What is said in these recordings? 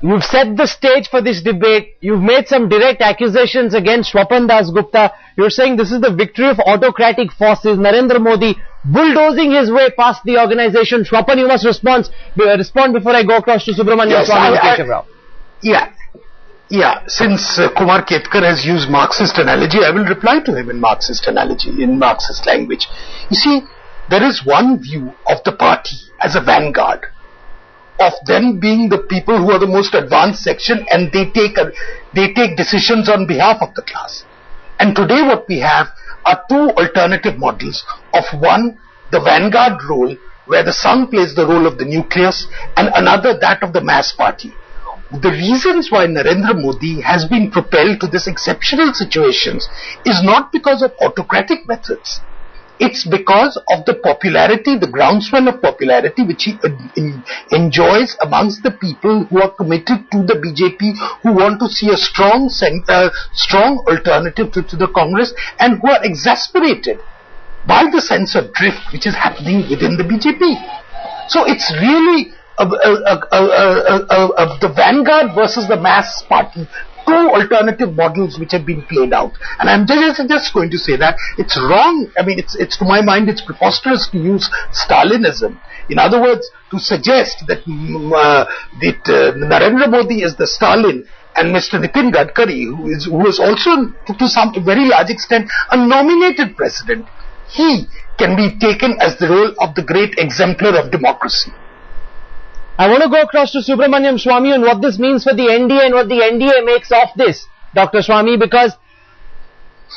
You've set the stage for this debate. You've made some direct accusations against Swapan Dasgupta. You're saying this is the victory of autocratic forces. Narendra Modi bulldozing his way past the organization. Swapan, you must respond before I go across to Subramanian Swamy and Keshav Rao. Yeah. Since Kumar Ketkar has used Marxist analogy, I will reply to him in Marxist analogy, in Marxist language. You see, there is one view of the party as a vanguard, of them being the people who are the most advanced section, and they take decisions on behalf of the class. And today what we have are two alternative models of one, the vanguard role, where the sun plays the role of the nucleus, and another that of the mass party. The reasons why Narendra Modi has been propelled to this exceptional situations is not because of autocratic methods. It's because of the popularity, the groundswell of popularity which he enjoys amongst the people who are committed to the BJP, who want to see a strong alternative to the Congress, and who are exasperated by the sense of drift which is happening within the BJP. So it's really the vanguard versus the mass party, two alternative models which have been played out. And I'm just going to say that it's wrong. I mean, it's to my mind, it's preposterous to use Stalinism. In other words, to suggest that Narendra Modi is the Stalin, and Mr. Nitin Gadkari, who is also to some very large extent a nominated president, he can be taken as the role of the great exemplar of democracy. I want to go across to Subramanian Swamy on what this means for the NDA and what the NDA makes of this, Dr. Swamy, because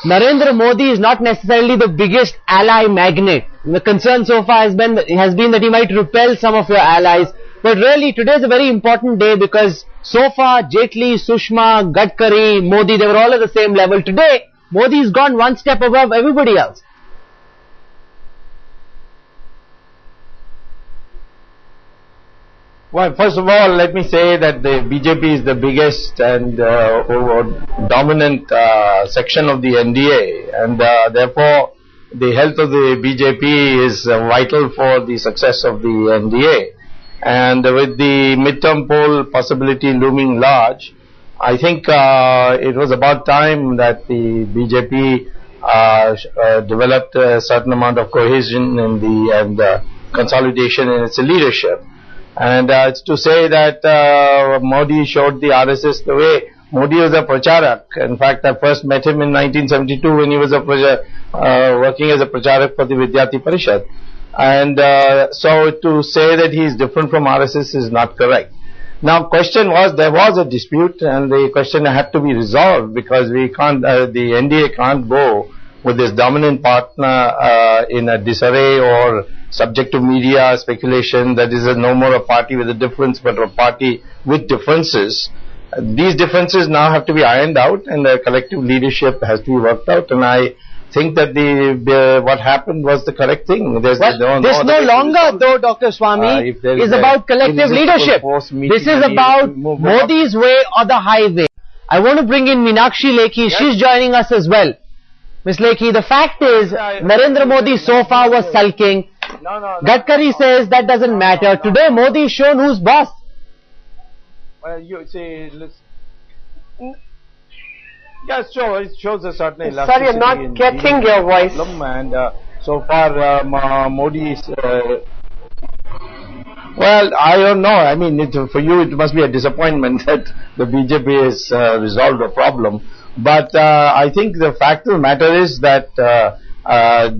Narendra Modi is not necessarily the biggest ally magnet. The concern so far has been that he might repel some of your allies. But really, today is a very important day because so far, Jaitley, Sushma, Gadkari, Modi, they were all at the same level. Today, Modi has gone one step above everybody else. Well, first of all, let me say that the BJP is the biggest and dominant section of the NDA, and therefore the health of the BJP is vital for the success of the NDA. And with the midterm poll possibility looming large, I think it was about time that the BJP developed a certain amount of cohesion in and consolidation in its leadership. And it's to say that Modi showed the RSS the way. Modi was a pracharak. In fact, I first met him in 1972 when he was working as a pracharak for the Vidyarthi Parishad. And so to say that he is different from RSS is not correct. Now, question was, there was a dispute, and the question had to be resolved because we can't, the NDA can't go with this dominant partner in a disarray or subject to media speculation that is no more a party with a difference but a party with differences. These differences now have to be ironed out, and the collective leadership has to be worked out, and I think that what happened was the correct thing. This no longer, though, Dr. Swamy, is about collective leadership. This is about Modi's way or the highway. I want to bring in Meenakshi Lekhi. Yes. She's joining us as well. Ms. Lekhi, the fact is, Narendra Modi so far was sulking. Gadkari says that doesn't matter. Today, Modi is shown who's boss. Well, you see, yes, sure, it shows a certain elasticity. Sorry, I'm not getting your voice. And so far, Modi is... well, I don't know. I mean, for you, it must be a disappointment that the BJP has resolved the problem. But I think the fact of the matter is that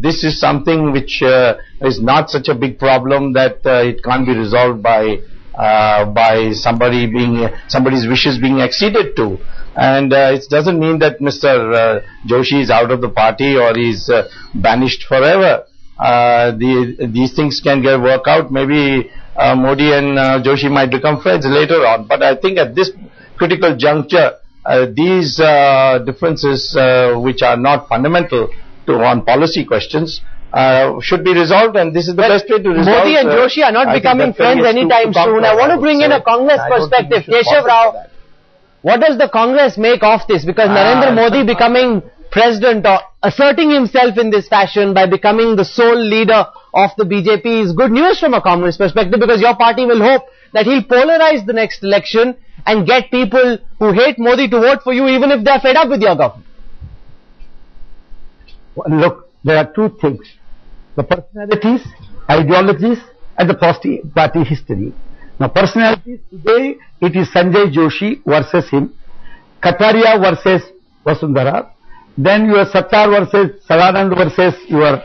this is something which is not such a big problem that it can't be resolved by somebody's wishes being acceded to. And it doesn't mean that Mr. Joshi is out of the party or is banished forever. These things can work out. Maybe Modi and Joshi might become friends later on. But I think at this critical juncture, these differences which are not fundamental on policy questions should be resolved, and this is the best way to resolve. Modi and Joshi are not becoming friends anytime soon. I want to bring in a Congress perspective. Keshav Rao, what does the Congress make of this? Because Narendra Modi becoming president or asserting himself in this fashion by becoming the sole leader of the BJP is good news from a Congress perspective, because your party will hope that he'll polarize the next election and get people who hate Modi to vote for you even if they are fed up with your government? Well, look, there are two things. The personalities, ideologies and the party history. Now personalities, today it is Sanjay Joshi versus him, Kataria versus Vasundhara, then your Sattar versus Sadanand versus your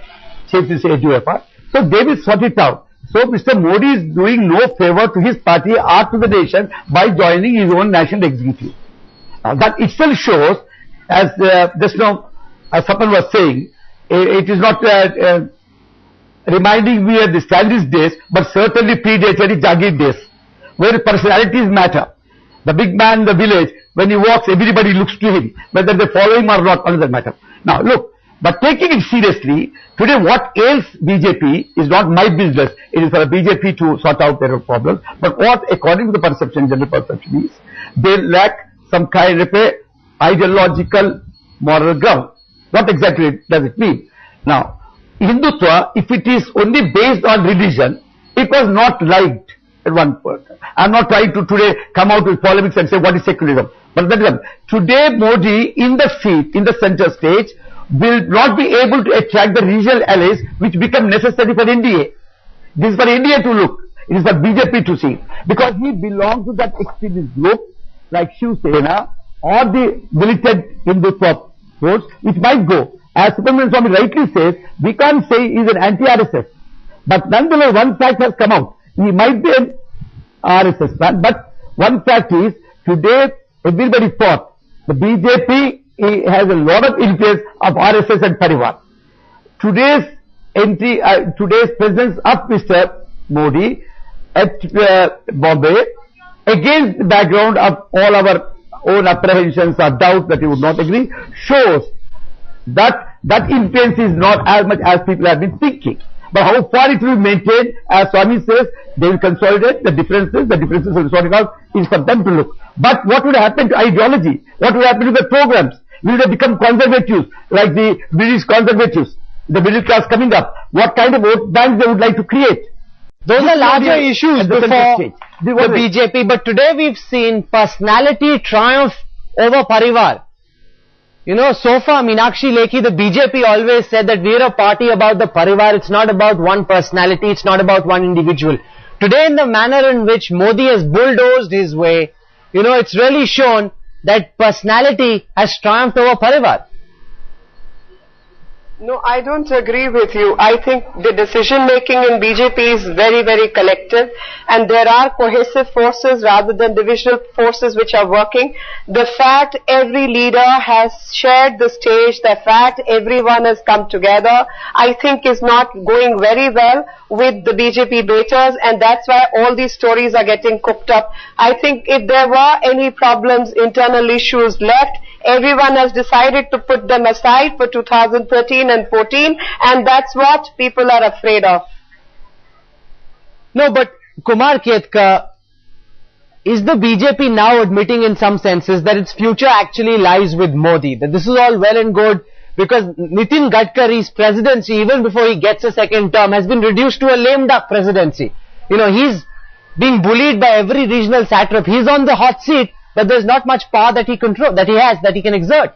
Chief Minister Yediyurappa. So they will sort it out. So Mr. Modi is doing no favor to his party or to the nation by joining his own national executive. Now that itself shows, as just now as Sapan was saying, it is not reminding me of the Stalin days, but certainly predated Jagir days, where personalities matter. The big man in the village, when he walks, everybody looks to him, whether they follow him or not, another matter. Now look, but taking it seriously, today what ails BJP is not my business. It is for the BJP to sort out their problems. But what, according to the perception, general perception is, they lack some kind of a ideological moral ground. What exactly does it mean? Now, Hindutva, if it is only based on religion, it was not liked at one point. I am not trying to today come out with polemics and say what is secularism. But that is, today Modi in the seat, in the center stage, will not be able to attract the regional allies which become necessary for NDA. This is for NDA to look. It is for BJP to see. Because he belongs to that extremist group like Shiv Sena or the militant Hindutva votes which might go. As Subramanian Swamy rightly says, we can't say he is an anti-RSS. But nonetheless, one fact has come out. He might be an RSS man, but one fact is, today everybody thought the BJP has a lot of influence of RSS and Parivar. Today's presence of Mr. Modi at Bombay, against the background of all our own apprehensions or doubt that he would not agree, shows that that influence is not as much as people have been thinking. But how far it will be maintained, as Swamy says, they will consolidate the differences will be sorted out, is for them to look. But what would happen to ideology? What would happen to the programs? Will they become conservatives, like the British conservatives, the middle class coming up? What kind of vote banks they would like to create? Those are larger issues before the BJP, but today we've seen personality triumph over Parivar. You know, so far Meenakshi Lekhi, the BJP always said that we're a party about the Parivar, it's not about one personality, it's not about one individual. Today in the manner in which Modi has bulldozed his way, you know, it's really shown that personality has triumphed over Parivar. No, I don't agree with you. I think the decision making in BJP is very, very collective, and there are cohesive forces rather than divisional forces which are working. The fact every leader has shared the stage, the fact everyone has come together, I think is not going very well with the BJP baiters, and that's why all these stories are getting cooked up. I think if there were any problems, internal issues left, everyone has decided to put them aside for 2013 and 14, and that's what people are afraid of. No, but Kumar Ketkar, is the BJP now admitting in some senses that its future actually lies with Modi? That this is all well and good because Nitin Gadkari's presidency, even before he gets a second term, has been reduced to a lame duck presidency. You know, he's being bullied by every regional satrap. He's on the hot seat, but there's not much power that he can exert.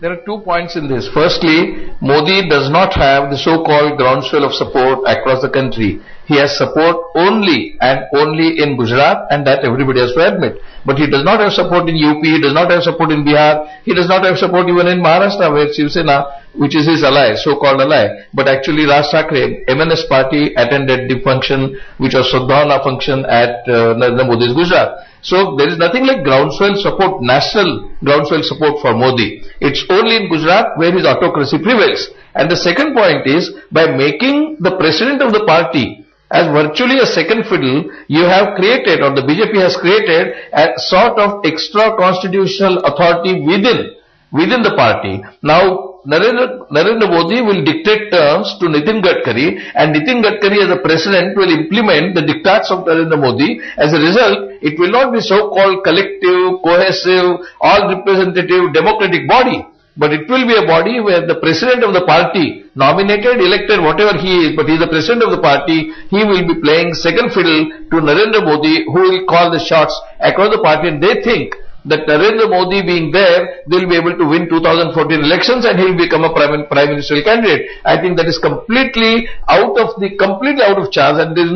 There are 2 points in this. Firstly, Modi does not have the so-called groundswell of support across the country. He has support only and only in Gujarat, and that everybody has to admit. But he does not have support in UP, he does not have support in Bihar, he does not have support even in Maharashtra, where Shiv Sena, which is his ally, so-called ally. But actually Raj Thackeray, MNS party, attended the function, which was Sadhana function at Narendra Modi's Gujarat. So there is nothing like groundswell support, national groundswell support for Modi. It's only in Gujarat where his autocracy prevails. And the second point is, by making the president of the party as virtually a second fiddle, you have created, or the BJP has created, a sort of extra constitutional authority within the party. Now, Narendra Modi will dictate terms to Nitin Gadkari, and Nitin Gadkari as a president will implement the diktats of Narendra Modi. As a result, it will not be so-called collective, cohesive, all-representative, democratic body. but it will be a body where the president of the party, nominated, elected, whatever he is, but he is the president of the party, he will be playing second fiddle to Narendra Modi, who will call the shots across the party, and they think that Narendra Modi being there, they will be able to win 2014 elections and he will become a prime ministerial candidate. I think that is completely out of chance, and there is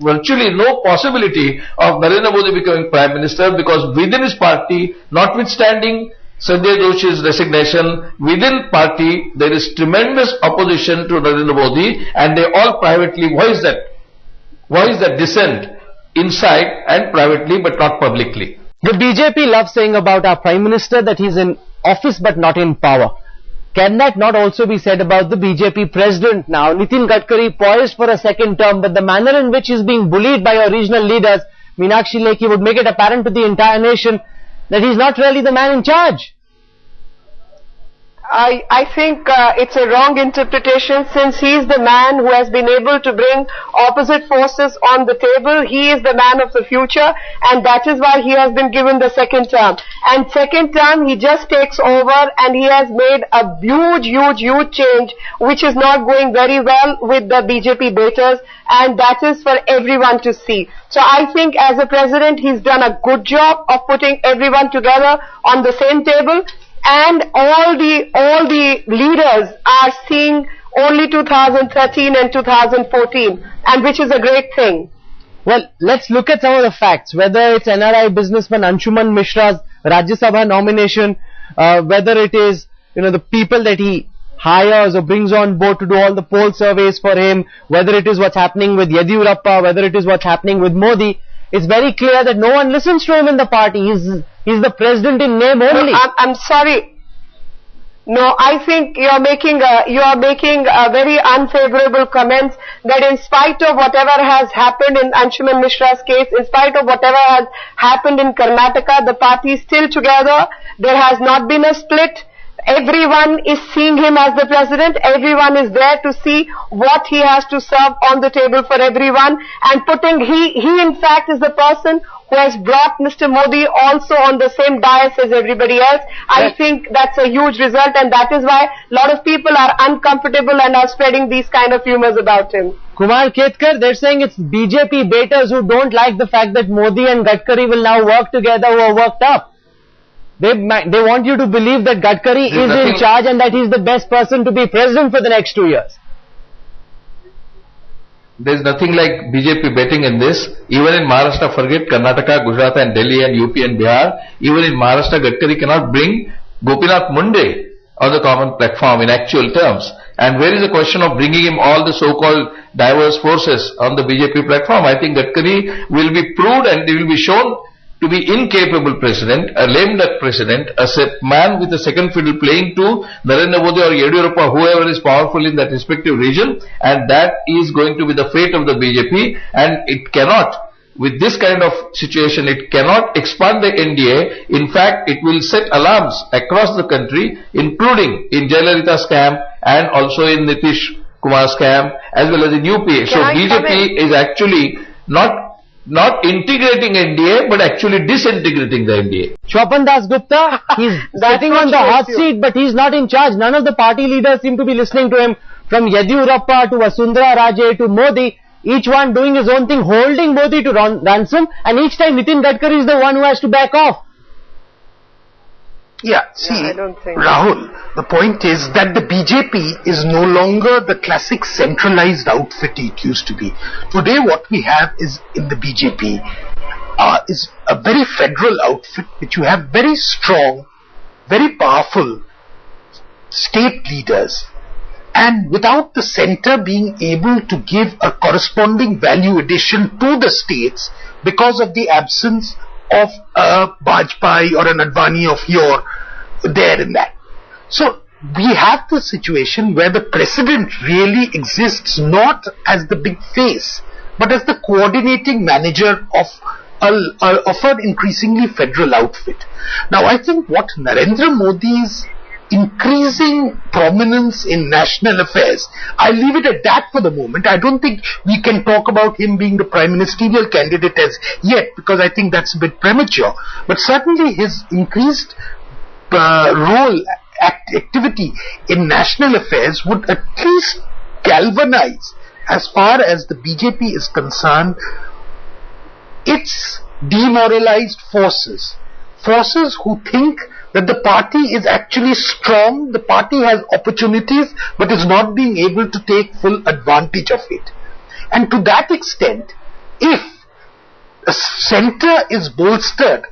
virtually no possibility of Narendra Modi becoming prime minister, because within his party, notwithstanding Sanjay Joshi's resignation, within party there is tremendous opposition to Narendra Modi, and they all privately voice that dissent inside and privately, but not publicly. The BJP loves saying about our Prime Minister that he's in office but not in power. Can that not also be said about the BJP President now? Nitin Gadkari poised for a second term, but the manner in which he's being bullied by our regional leaders, Meenakshi Lekhi, would make it apparent to the entire nation that he's not really the man in charge. I think it's a wrong interpretation, since he is the man who has been able to bring opposite forces on the table. He is the man of the future, and that is why he has been given the second term. And second term, he just takes over and he has made a huge change, which is not going very well with the BJP baiters, and that is for everyone to see. So I think as a president, he's done a good job of putting everyone together on the same table. And all the leaders are seeing only 2013 and 2014, and which is a great thing. Well, let's look at some of the facts, whether it's NRI businessman Anshuman Mishra's Rajya Sabha nomination, whether it is, the people that he hires or brings on board to do all the poll surveys for him, whether it is what's happening with Yediyurappa, whether it is what's happening with Modi. It's very clear that no one listens to him in the party. He's the president in name only. No, I'm sorry. No, I think you are making a very unfavorable comments, that in spite of whatever has happened in Anshuman Mishra's case, in spite of whatever has happened in Karnataka, the party is still together. There has not been a split. Everyone is seeing him as the president. Everyone is there to see what he has to serve on the table for everyone, and he in fact is the person who has brought Mr. Modi also on the same dais as everybody else. I think that's a huge result, and that is why a lot of people are uncomfortable and are spreading these kind of rumors about him. Kumar Ketkar, they're saying it's BJP baiters who don't like the fact that Modi and Gadkari will now work together, who are worked up. They want you to believe that Gadkari is in charge and that he's the best person to be president for the next 2 years. There is nothing like BJP betting in this. Even in Maharashtra, forget Karnataka, Gujarat and Delhi and UP and Bihar, even in Maharashtra, Gadkari cannot bring Gopinath Munde on the common platform in actual terms. And where is the question of bringing him all the so-called diverse forces on the BJP platform? I think Gadkari will be proved and he will be shown to be incapable president, a lame duck president, a man with a second fiddle playing to Narendra Modi or Yediyurappa, whoever is powerful in that respective region, and that is going to be the fate of the BJP, and it cannot, with this kind of situation, it cannot expand the NDA. In fact, it will set alarms across the country, including in Jayalalitha's camp and also in Nitish Kumar's camp, as well as in UP. So BJP is actually not integrating NDA, but actually disintegrating the NDA. Shwapan Das Gupta, he's sitting on the hot seat, but he's not in charge. None of the party leaders seem to be listening to him, from Yediyurappa to Vasundhara Raje to Modi, each one doing his own thing, holding Modi to ransom, and each time Nitin Gadkari is the one who has to back off. Yeah, see, Rahul, the point is that the BJP is no longer the classic centralized outfit it used to be. Today what we have is in the BJP is a very federal outfit, which you have very strong, very powerful state leaders, and without the center being able to give a corresponding value addition to the states because of the absence of a Bajpai or an Advani of yore there in that. So we have the situation where the president really exists not as the big face, but as the coordinating manager of an increasingly federal outfit. Now I think what Narendra Modi's increasing prominence in national affairs, I'll leave it at that for the moment. I don't think we can talk about him being the prime ministerial candidate as yet, because I think that's a bit premature. But certainly his increased role activity in national affairs would at least galvanize, as far as the BJP is concerned, its demoralized forces who think that the party is actually strong, the party has opportunities, but is not being able to take full advantage of it. And to that extent, if the centre is bolstered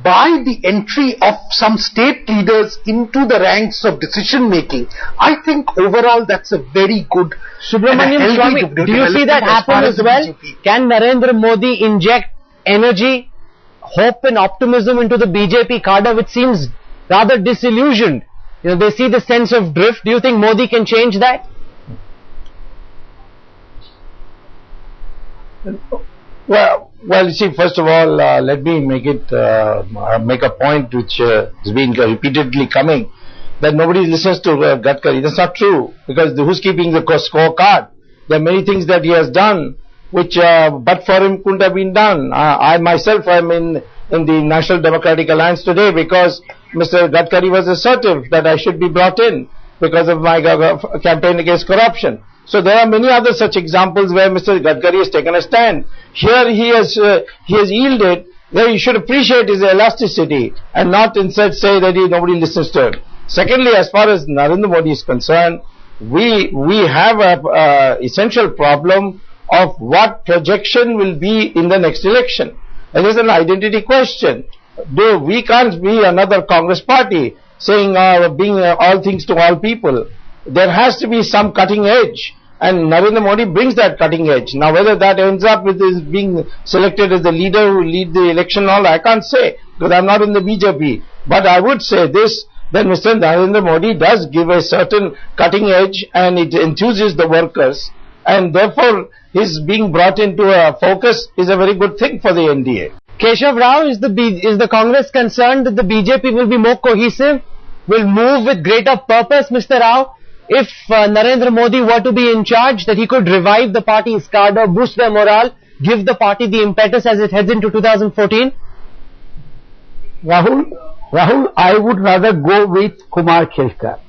by the entry of some state leaders into the ranks of decision making, I think overall that's a very good Subramanian Swamy, do you see that happen as well? BJP. Can Narendra Modi inject energy, hope and optimism into the BJP cadre, which seems rather disillusioned? You know, they see the sense of drift. Do you think Modi can change that? Well, you see, first of all, let me make a point which has been repeatedly coming, that nobody listens to Gadkari. That's not true, because who's keeping the scorecard? There are many things that he has done which, but for him, couldn't have been done. I myself am in the National Democratic Alliance today because Mr. Gadkari was assertive that I should be brought in because of my campaign against corruption. So there are many other such examples where Mr. Gadkari has taken a stand. Here he has yielded. Where you should appreciate his elasticity and not instead say that nobody listens to him. Secondly, as far as Narendra Modi is concerned, we have a essential problem of what projection will be in the next election. It is an identity question. Though we can't be another Congress party saying being all things to all people. There has to be some cutting edge. And Narendra Modi brings that cutting edge. Now whether that ends up with his being selected as the leader who lead the election and all, I can't say, because I'm not in the BJP. But I would say this, that Mr. Narendra Modi does give a certain cutting edge and it enthuses the workers. And therefore his being brought into a focus is a very good thing for the NDA. Keshav Rao, is the Congress concerned that the BJP will be more cohesive, will move with greater purpose, Mr. Rao? If Narendra Modi were to be in charge, that he could revive the party's cadre, boost their morale, give the party the impetus as it heads into 2014? Rahul, I would rather go with Kumar Khelkar.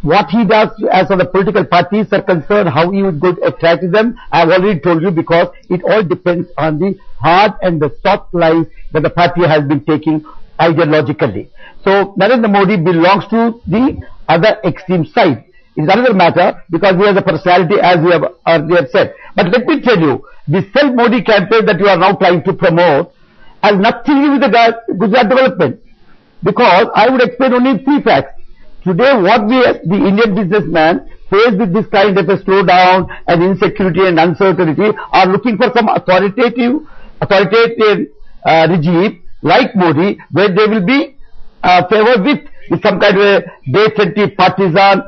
What he does as far as the political parties are concerned, how he would go to attract them, I have already told you, because it all depends on the hard and the soft lines that the party has been taking ideologically. So Narendra Modi belongs to the other extreme side. It's another matter because he has a personality, as we have earlier said. But let me tell you, the self-Modi campaign that you are now trying to promote has nothing to do with the Gujarat development. Because I would explain only 3 facts. Today, what the Indian businessman faced with this kind of a slowdown and insecurity and uncertainty are looking for some authoritative regime like Modi, where they will be favored with some kind of a day-20 partisan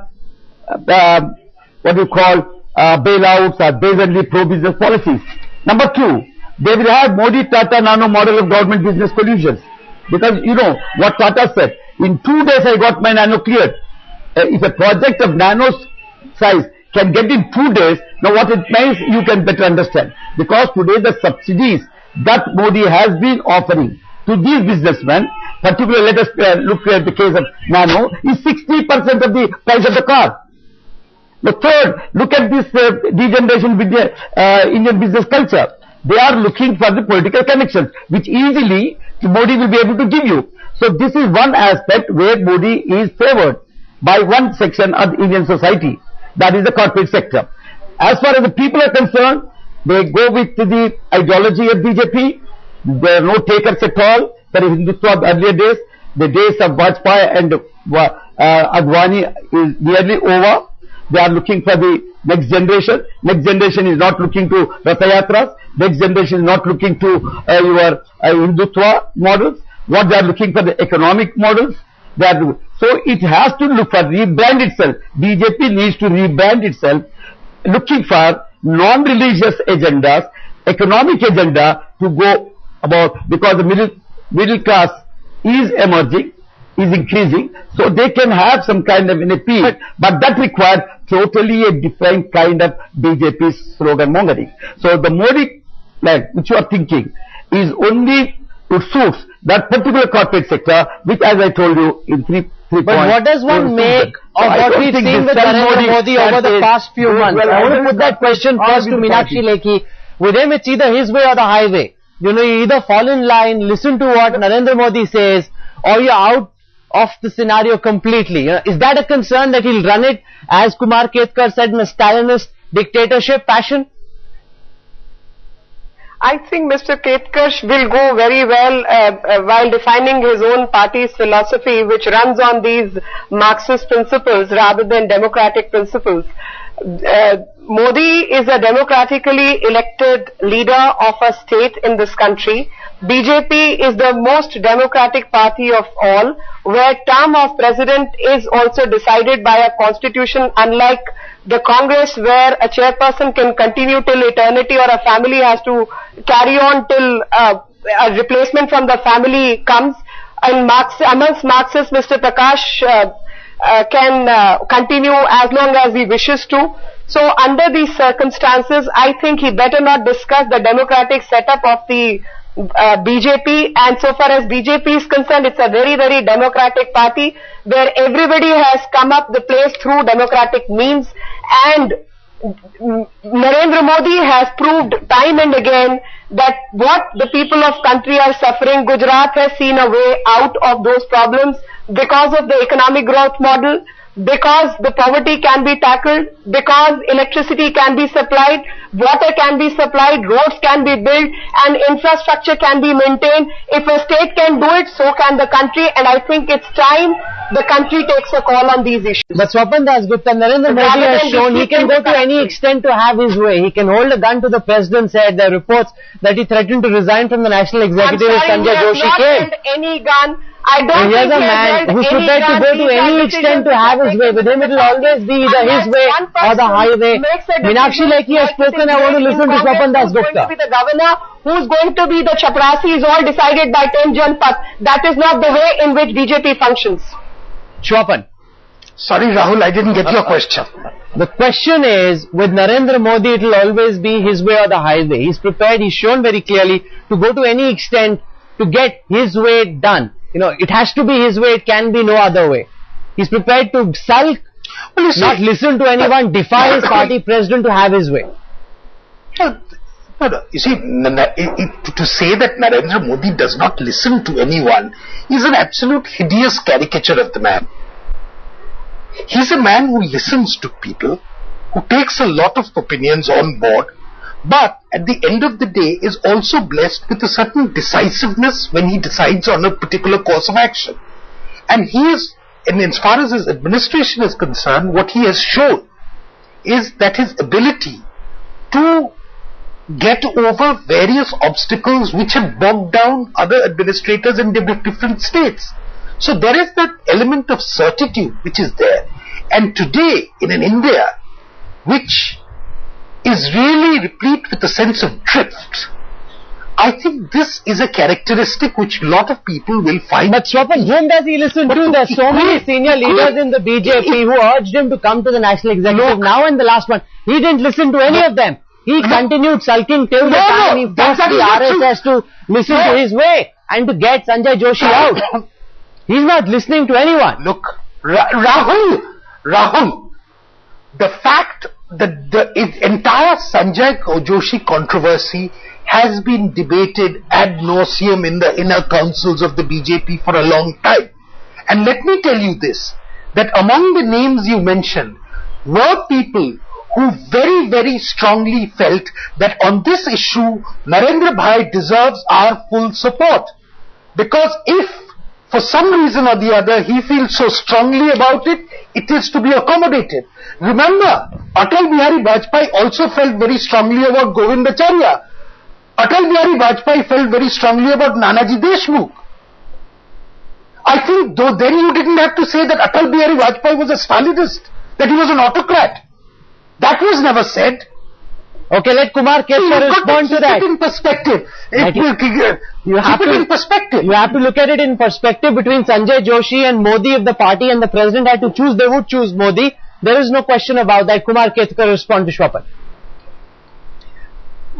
what you call bailouts or basically pro-business policies. Number 2, they will have Modi Tata Nano model of government business solutions. Because you know what Tata said, in 2 days I got my nano cleared. If a project of nano size can get in 2 days, now what it means you can better understand. Because today the subsidies that Modi has been offering to these businessmen, particularly let us look at the case of nano, is 60% of the price of the car. The third, look at this degeneration with the Indian business culture. They are looking for the political connections, which easily Modi will be able to give you. So this is one aspect where Modi is favored by one section of the Indian society, that is the corporate sector. As far as the people are concerned, they go with the ideology of BJP. There are no takers at all. There is Hindutva of earlier days. The days of Vajpayee and Advani is nearly over. They are looking for the next generation. Next generation is not looking to Ratha Yatras. Next generation is not looking to your Hindutva models. What they are looking for the economic models. So it has to look for rebrand itself. BJP needs to rebrand itself, looking for non-religious agendas, economic agenda to go about, because the middle class is emerging, is increasing, so they can have some kind of an appeal, but that requires totally a different kind of BJP slogan mongering. So the Modi plan which you are thinking is only it suits that particular corporate sector, which, as I told you, in three But points, what does one make of what we've seen with Narendra Modi over the past few months? I want to put that question first to Meenakshi Lekhi. With him, it's either his way or the highway. You know, you either fall in line, listen to what Narendra Modi says, or you're out of the scenario completely. You know, is that a concern that he'll run it, as Kumar Ketkar said, in a Stalinist dictatorship fashion? I think Mr. Ketkar will go very well while defining his own party's philosophy, which runs on these Marxist principles rather than democratic principles. Modi is a democratically elected leader of a state in this country. BJP is the most democratic party of all, where term of president is also decided by a constitution, unlike the Congress, where a chairperson can continue till eternity or a family has to carry on till a replacement from the family comes. And amongst Marxists, Mr. Prakash can continue as long as he wishes to. So under these circumstances, I think he better not discuss the democratic setup of the BJP, and so far as BJP is concerned, it's a very, very democratic party where everybody has come up the place through democratic means, and Narendra Modi has proved time and again that what the people of country are suffering, Gujarat has seen a way out of those problems because of the economic growth model, because the poverty can be tackled, because electricity can be supplied, water can be supplied, roads can be built, and infrastructure can be maintained. If a state can do it, so can the country, and I think it's time the country takes a call on these issues. But Swapan Dasgupta, Narendra Modi has shown he can go to any extent to have his way. He can hold a gun to the president's head. There are reports that he threatened to resign from the National Executive if Sanjay Joshi came. Any gun. I don't Here's a man who's prepared to go to any extent to have his way. With him it will always be either his way or the highway. Meenakshi Lekhi has spoken. I want to listen to Swapan Dasgupta. Who's going to be the governor, who's going to be the chaprasi is all decided by 10 Janpath. That is not the way in which BJP functions. Swapan. Sorry Rahul, I didn't get your question. The question is, with Narendra Modi it will always be his way or the highway. He's prepared, he's shown very clearly to go to any extent to get his way done. You know, it has to be his way, it can be no other way. He's prepared to sulk, not listen to anyone, defy his party president to have his way. You see, to say that Narendra Modi does not listen to anyone is an absolute hideous caricature of the man. He's a man who listens to people, who takes a lot of opinions on board, but at the end of the day is also blessed with a certain decisiveness when he decides on a particular course of action. And he is, and as far as his administration is concerned, what he has shown is that his ability to get over various obstacles which have bogged down other administrators in different states. So there is that element of certitude which is there. And today in an India which is really replete with a sense of drift, I think this is a characteristic which a lot of people will find. But Swapan, whom does he listen to? There are so many senior leaders in the BJP who urged him to come to the National Executive. Now in the last one, he didn't listen to any of them. He continued sulking till the time he forced the RSS to listen to his way and to get Sanjay Joshi out. He's not listening to anyone. Look, Rahul, the fact that the entire Sanjay Joshi controversy has been debated ad nauseum in the inner councils of the BJP for a long time. And let me tell you this, that among the names you mentioned were people who very, very strongly felt that on this issue, Narendra Bhai deserves our full support. Because if for some reason or the other he feels so strongly about it, it is to be accommodated. Remember, Atal Bihari Vajpayee also felt very strongly about Govindacharya. Atal Bihari Vajpayee felt very strongly about Nanaji Deshmukh. I think though then you didn't have to say that Atal Bihari Vajpayee was a Stalinist, that he was an autocrat. That was never said. Okay, let Kumar Ketkar respond to that. Keep it in perspective. You have to look at it in perspective between Sanjay Joshi and Modi. If the party and the president had to choose, they would choose Modi. There is no question about that. Kumar Ketkar respond to Swapan.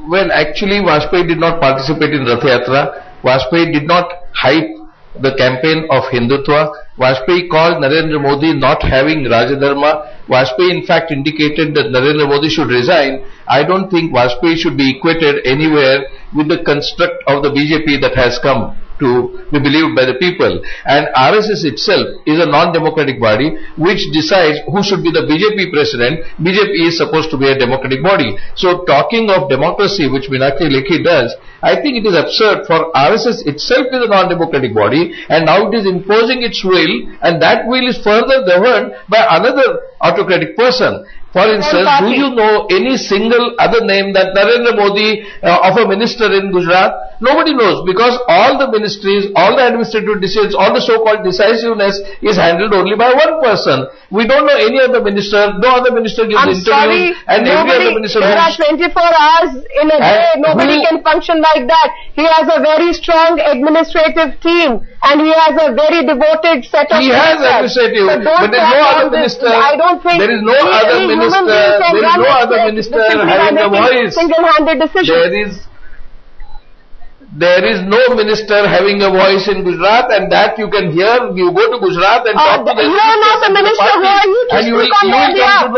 Well, actually Vajpayee did not participate in Rath Yatra. Vajpayee did not hype the campaign of Hindutva. Vajpayee called Narendra Modi not having Rajadharma. Vajpayee in fact indicated that Narendra Modi should resign. I don't think Vajpayee should be equated anywhere with the construct of the BJP that has come to be believed by the people. And RSS itself is a non-democratic body which decides who should be the BJP president. BJP is supposed to be a democratic body. So talking of democracy, which Meenakshi Lekhi does, I think it is absurd, for RSS itself is a non-democratic body and now it is imposing its will, and that will is further governed by another autocratic person. For instance, do you know any single other name that Narendra Modi of a minister in Gujarat? Nobody knows, because all the ministries, all the administrative decisions, all the so-called decisiveness is handled only by one person. We don't know any other minister. No other minister gives interviews, and every other minister. There are 24 hours in a day. Nobody can function like that. He has a very strong administrative team, and he has a very devoted set of. He has administrative, but there is no other minister. I don't think there is no other minister. There is no other minister having a voice. Single-handed decision. There is no minister having a voice in Gujarat, and that you can hear. You go to Gujarat and talk to them. You are not the minister who are you to speak on their behalf.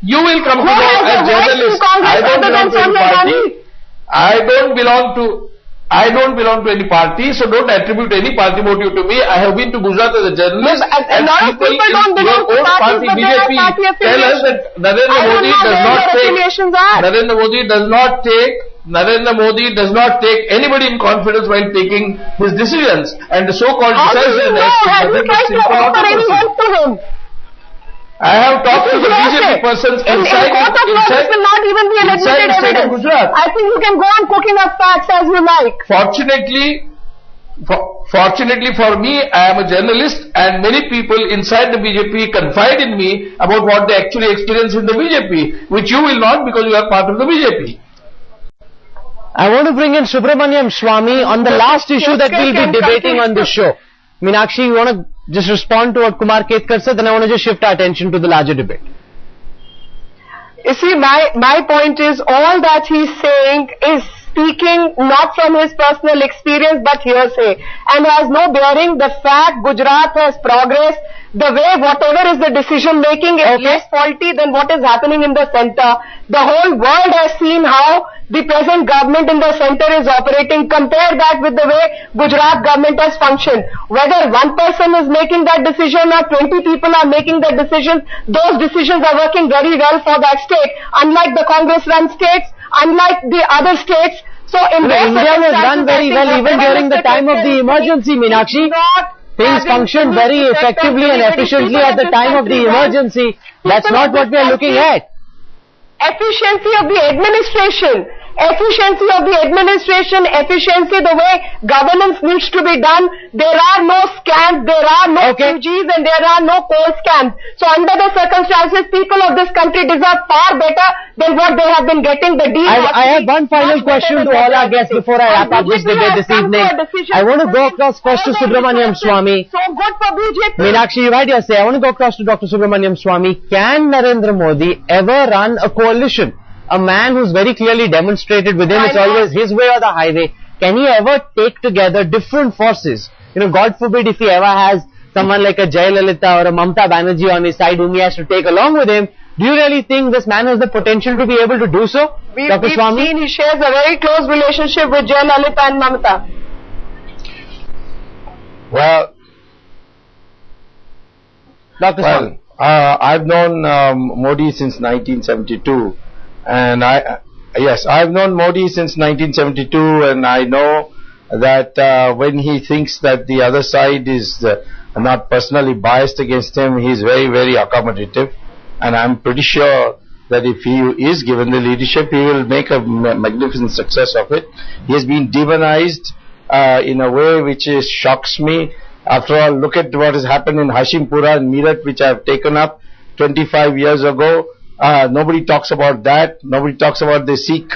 You will come to know as journalist. I don't belong to any party. I don't belong to any party, so don't attribute any party motive to me. I have been to Gujarat as a journalist, and a lot of people don't belong to parties, but they have party affiliations. Tell us that Narendra Modi does not take anybody in confidence while taking his decisions, and the so-called decisiveness. Have you tried to offer any help to him? I have talked to the BJP persons inside will not even be an admitted evidence. I think you can go on cooking up facts as you like. Fortunately for me, I am a journalist, and many people inside the BJP confide in me about what they actually experience in the BJP, which you will not, because you are part of the BJP. I want to bring in Subramanian Swamy on the last issue that we'll be debating on this show. Meenakshi, you want to just respond to what Kumar Ketkar said, then I want to just shift our attention to the larger debate. You see, my point is, all that he's saying is speaking not from his personal experience but hearsay, and has no bearing. The fact Gujarat has progressed, the way whatever is the decision making is less faulty than what is happening in the center. The whole world has seen how the present government in the center is operating. Compare that with the way Gujarat government has functioned. Whether one person is making that decision or 20 people are making that decision, those decisions are working very well for that state. Unlike the Congress-run states, unlike the other states. So in India was done very well even during the time of the emergency, Meenakshi. Things functioned very effectively and efficiently at the time of the emergency. That's not what we are looking at. Efficiency of the administration. Efficiency of the administration, efficiency the way governance needs to be done. There are no scams, there are no QGs, and there are no coal scams. So under the circumstances, people of this country deserve far better than what they have been getting. The deal I have one final question to all our guests before I wrap up this debate this evening. I want to go across first to Subramanian Swamy. So good for BJP. Meenakshi, you had your say. I want to go across to Dr. Subramanian Swamy. Can Narendra Modi ever run a coalition? A man who's very clearly demonstrated with him, it's always his way or the highway. Can he ever take together different forces? You know, God forbid if he ever has someone like a Jayalalitha or a Mamata Banerjee on his side whom he has to take along with him. Do you really think this man has the potential to be able to do so? Dr. Swamy? We've seen he shares a very close relationship with Jayalalitha and Mamata. Well, Dr. Swamy. I've known Modi since 1972. And I've known Modi since 1972, and I know that when he thinks that the other side is not personally biased against him, he is very, very accommodative. And I'm pretty sure that if he is given the leadership, he will make a magnificent success of it. He has been demonized in a way which shocks me. After all, look at what has happened in Hashimpura and Meerut, which I have taken up 25 years ago. Nobody talks about that. Nobody talks about the Sikh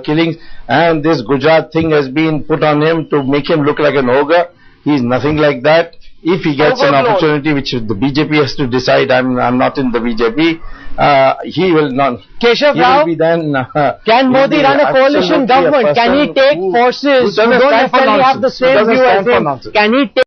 killings. And this Gujarat thing has been put on him to make him look like an ogre. He is nothing like that. if he gets an Overblown. opportunity which the BJP has to decide, I'm not in the BJP, he will not. Keshav He Rao, will be then. can will Modi be run a coalition absolutely a government? Can he person take who forces who doesn't don't stand for necessarily have the nonsense. Who same doesn't view as stand for him? nonsense. Can he take